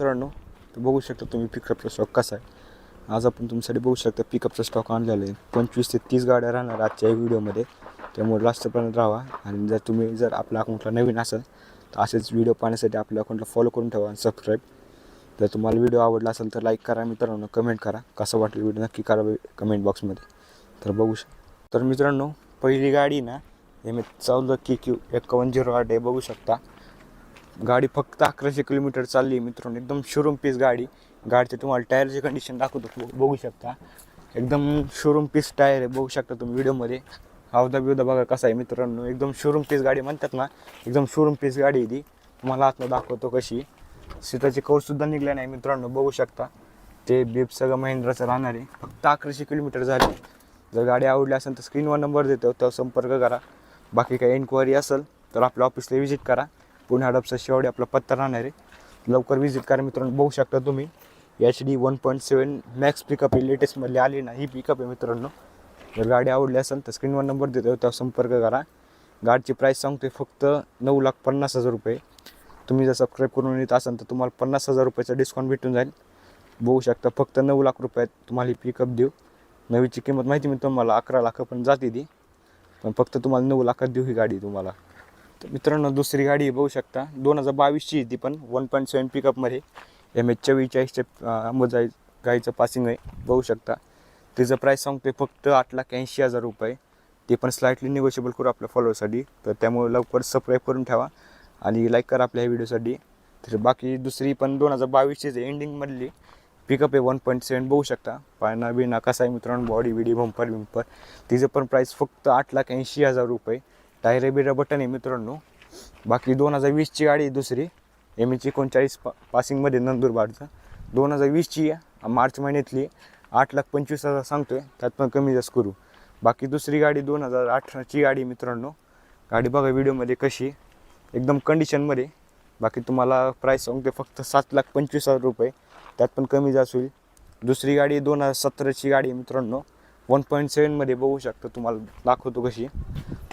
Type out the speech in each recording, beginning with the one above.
मित्रांनो, तर बघू शकता तुम्ही पिकअपचा स्टॉक कसा आहे। आज आपण तुमच्यासाठी बघू शकता पिकअपचा स्टॉक आणलेला आहे। 25 ते 30 गाड्या राहणार आजच्या व्हिडिओमध्ये, त्यामुळे लास्टपर्यंत राहा। आणि जर आपल्या अकाउंटला नवीन असेल तर असेच व्हिडिओ पाहण्यासाठी आपल्या अकाउंटला फॉलो करून ठेवा आणि सबस्क्राईब। जर तुम्हाला व्हिडिओ आवडला असेल तर लाईक करा मित्रांनो, कमेंट करा, कसं वाटलं व्हिडिओ नक्की करा कमेंट बॉक्समध्ये। तर बघू शकता। तर मित्रांनो, पहिली गाडी ना MH14 KQ 5108 आहे। बघू शकता गाडी फक्त 1100 किलोमीटर चालली मित्रांनो, एकदम शोरूम पीस गाडी। गाडीचे तुम्हाला टायरची कंडिशन दाखवतो, बघू शकता एकदम शोरूम पीस टायर आहे। बघू शकता तुम्ही व्हिडिओमध्ये हौदा बिवदा बघा कसा आहे मित्रांनो, एकदम शोरूम पीस गाडी म्हणतात ना, एकदम शोरूम पीस गाडी आहे ती। तुम्हाला आतला दाखवतो कशी। सीटाचे कवरसुद्धा निघले नाही मित्रांनो, बघू शकता। ते बीप सगळं महिंद्राचं राहणार आहे। फक्त 1100 किलोमीटर झाली। जर गाडी आवडली असेल तर स्क्रीनवर नंबर देतो, त्यावर संपर्क करा। बाकी काही एन्क्वायरी असेल तर आपल्या ऑफिसला व्हिजिट करा। पुणे हडपसर शेवटी आपला पत्ता राहणार आहे, लवकर व्हिजिट करा मित्रांनो। बघू शकता तुम्ही HD 1.7 मॅक्स पिकअप आहे, लेटेस्टमधली आली ना ही पिकअप आहे मित्रांनो। जर गाडी आवडली असेल तर स्क्रीनवर नंबर देतो, त्यावर संपर्क करा। गाडीची प्राईस सांगतोय फक्त 9,50,000 रुपये। तुम्ही जर सबस्क्राईब करून येत असाल तर तुम्हाला 50,000 रुपयाचा डिस्काउंट भेटून जाईल। बघू शकता फक्त 9 लाख रुपयात तुम्हाला ही पिकअप देऊ। नवीची किंमत माहिती मी तुम्हाला 11 लाख पण जाते ती, पण फक्त तुम्हाला 9 लाखात देऊ ही गाडी तुम्हाला। तर मित्रांनो, दुसरी गाडी बघू शकता 2022ची ती पण 1.7 पिकअपमध्ये MH44च्या मोजाई गाईचं पासिंग आहे। बघू शकता तिचं प्राईस सांगतोय फक्त 8,80,000 रुपये। ते पण स्लाइटली निगोशिएबल करू आपल्या फॉलोअरसाठी, तर त्यामुळे लवकर सबस्क्राईब करून ठेवा आणि लाईक करा आपल्या व्हिडिओसाठी। तर बाकी दुसरी पण 2022ची एंडिंगमधली पिकअप आहे 1.7। बघू शकता पायना बिना कसा आहे मित्रांनो, बॉडी बिडी बंपर तिचं पण प्राईस फक्त 8,80,000 रुपये। टायर बिरा बटन आहे मित्रांनो। बाकी 2020ची गाडी दुसरी MH39 पासिंगमध्ये नंदुरबारचं 2020ची मार्च महिन्यातली 8,25,000 सांगतोय, त्यात पण कमी जास्त करू। बाकी दुसरी गाडी 2018ची गाडी मित्रांनो, गाडी बघा व्हिडिओमध्ये कशी एकदम कंडिशनमध्ये। बाकी तुम्हाला प्राईस सांगते फक्त 7,25,000 रुपये, त्यात पण कमी जास्त होईल। दुसरी गाडी 2017ची गाडी मित्रांनो, 1.7मध्ये बघू शकता, तुम्हाला दाखवतो कशी।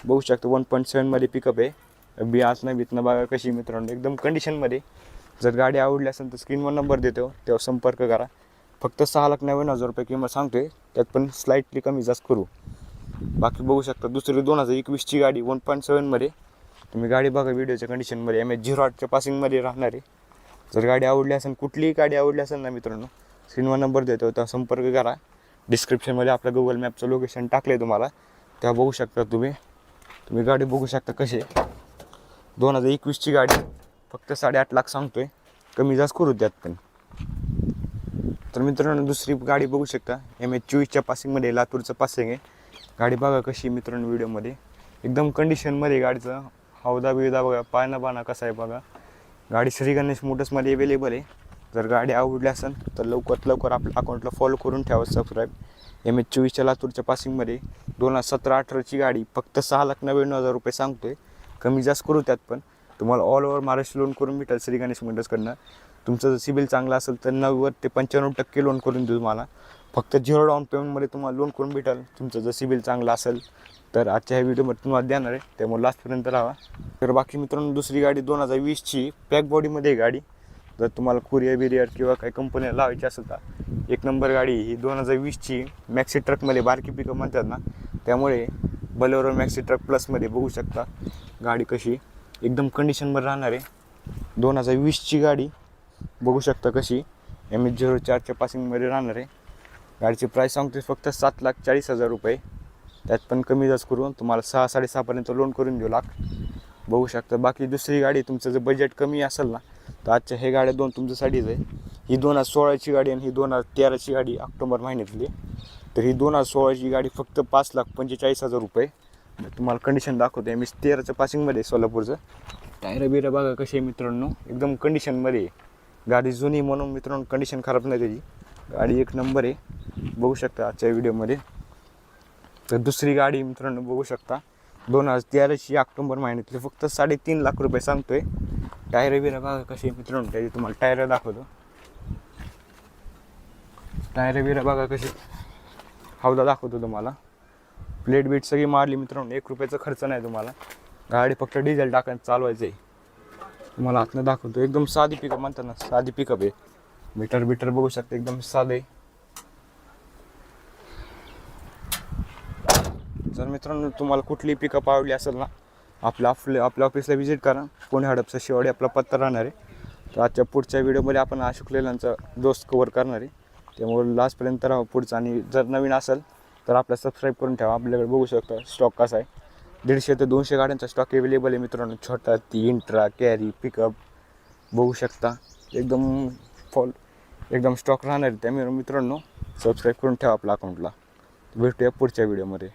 बघू शकता 1.7मध्ये पिकअप आहे। बियासनं बितनं बघा कशी मित्रांनो, एकदम कंडिशनमध्ये। जर गाडी आवडली असेल तर स्क्रीनवर नंबर देतो, त्यावर संपर्क करा। फक्त 6,90,000 रुपये किंमत सांगतोय, त्यात पण स्लाइटली कमी जास्त करू। बाकी बघू शकता दुसरी 2021ची गाडी 1.7मध्ये। तुम्ही गाडी बघा व्हिडिओच्या कंडिशनमध्ये, MH08च्या पासिंगमध्ये राहणार आहे। जर गाडी आवडली असेल, कुठलीही गाडी आवडली असेल ना मित्रांनो, स्क्रीनवर नंबर देतो, त्यावर संपर्क करा। डिस्क्रिप्शनमध्ये आपलं गुगल मॅपचं लोकेशन टाकलं आहे तुम्हाला, त्या बघू शकता तुम्ही गाडी बघू शकता कशी आहे। 2021ची गाडी फक्त 8.5 लाख सांगतोय, कमी जास्त करू त्यात पण। तर मित्रांनो, दुसरी गाडी बघू शकता MH24च्या पासिंगमध्ये, लातूरचं पासिंग आहे। गाडी बघा कशी मित्रांनो व्हिडिओमध्ये, एकदम कंडिशनमध्ये। गाडीचं हौदा बिवदा बघा, पायना बाना कसा आहे बघा। गाडी श्री गणेश मोटर्समध्ये अवेलेबल आहे। जर गाडी आवडली असेल तर लवकरात लवकर आपल्या अकाउंटला फॉलो करून ठेवा, सबस्क्राईब। MH24च्या लातूरच्या पासिंगमध्ये 2017-18ची गाडी फक्त 6,90,000 रुपये सांगतोय, कमी जास्त करू त्यात पण। तुम्हाला ऑल ओव्हर महाराष्ट्र लोन करून भेटेल श्री गणेश मोटर्सकडनं। तुमचं जर सिबिल चांगला असेल तर 90 ते 95% लोन करून देऊ तुम्हाला। फक्त 0 डाऊन पेमेंटमध्ये तुम्हाला लोन करून भेटेल, तुमचं जर सिबिल चांगला असेल तर। आजच्या ह्या व्हिडिओमध्ये तुम्हाला देणार आहे, त्यामुळे लास्टपर्यंत राहा। तर बाकी मित्रांनो, दुसरी गाडी 2020ची पॅक बॉडीमध्ये गाडी। जर तुम्हाला कुरिअर बिरियर किंवा काही कंपनीला लावायची असेल तर एक नंबर गाडी ही 2020ची मॅक्सी ट्रकमध्ये, बारकी पिकअप म्हणतात ना, त्यामुळे बलेरो मॅक्सी ट्रक प्लसमध्ये बघू शकता गाडी कशी एकदम कंडिशनमध्ये राहणार आहे। 2020ची गाडी बघू शकता कशी MH04च्या पासिंगमध्ये राहणार आहे। गाडीची प्राईस सांगते फक्त 7,40,000 रुपये, त्यात पण कमी जास्त करून तुम्हाला 6-6.5पर्यंत लोन करून देऊ लाख। बघू शकता बाकी दुसरी गाडी, तुमचं जर बजेट कमी असेल ना तर आजच्या हे गाड्या दोन तुमच्यासाठीच आहे। ही 2016ची गाडी आणि ही 2013ची गाडी ऑक्टोबर महिन्यातली। तर ही 2016ची गाडी फक्त 5,45,000 रुपये। तुम्हाला कंडिशन दाखवतो, MH13चं पासिंगमध्ये सोलापूरचं। टायर बिरा बघा कशी आहे मित्रांनो, एकदम कंडिशनमध्ये। गाडी जुनी म्हणून मित्रांनो कंडिशन खराब नाही त्याची, गाडी एक नंबर आहे। बघू शकता आजच्या व्हिडिओमध्ये। तर दुसरी गाडी मित्रांनो बघू शकता 2013ची ऑक्टोबर महिन्यातली, फक्त 3.5 लाख रुपये सांगतोय। टायर बिरा बघा कशी आहे मित्रांनो, त्याची तुम्हाला टायर दाखवतो। टायर बिरा बघा कशी, हौदा दाखवतो तुम्हाला। प्लेट बीट सगळी मारली मित्रांनो, 1 रुपयाचा खर्च नाही तुम्हाला। गाडी फक्त डिझेल टाकायचं चालवायचं आहे। तुम्हाला आतनं दाखवतो. एकदम साधी पिकअप म्हणतात ना, साधी पिकअप आहे. मीटर बघू शकता, एकदम साधं आहे. जर मित्रांनो तुम्हाला कुठली पिकअप आवडली असेल ना, आपल्या ऑफिसला व्हिजिट करा. पुणे हडपचा शेवाडी आपला पत्ता राहणार आहे. तर आजच्या पुढच्या व्हिडिओमध्ये आपण अशोक लेलँडचा दोस्त कवर करणार आहे. त्यामुळे लास्टपर्यंत राहा पुढचा. आणि जर नवीन असेल तर आपला सबस्क्राईब करून ठेवा. आपल्याकडे बघू शकता स्टॉक कसा आहे. 150 ते 200 गाड्यांचा स्टॉक अवेलेबल आहे मित्रांनो. छोटा, ती इंट्रा, कॅरी, पिकअप बघू शकता. एकदम स्टॉक राहणार आहे. त्यामुळे मित्रांनो सबस्क्राईब करून ठेवा आपल्या अकाउंटला. भेटूया पुढच्या व्हिडिओमध्ये.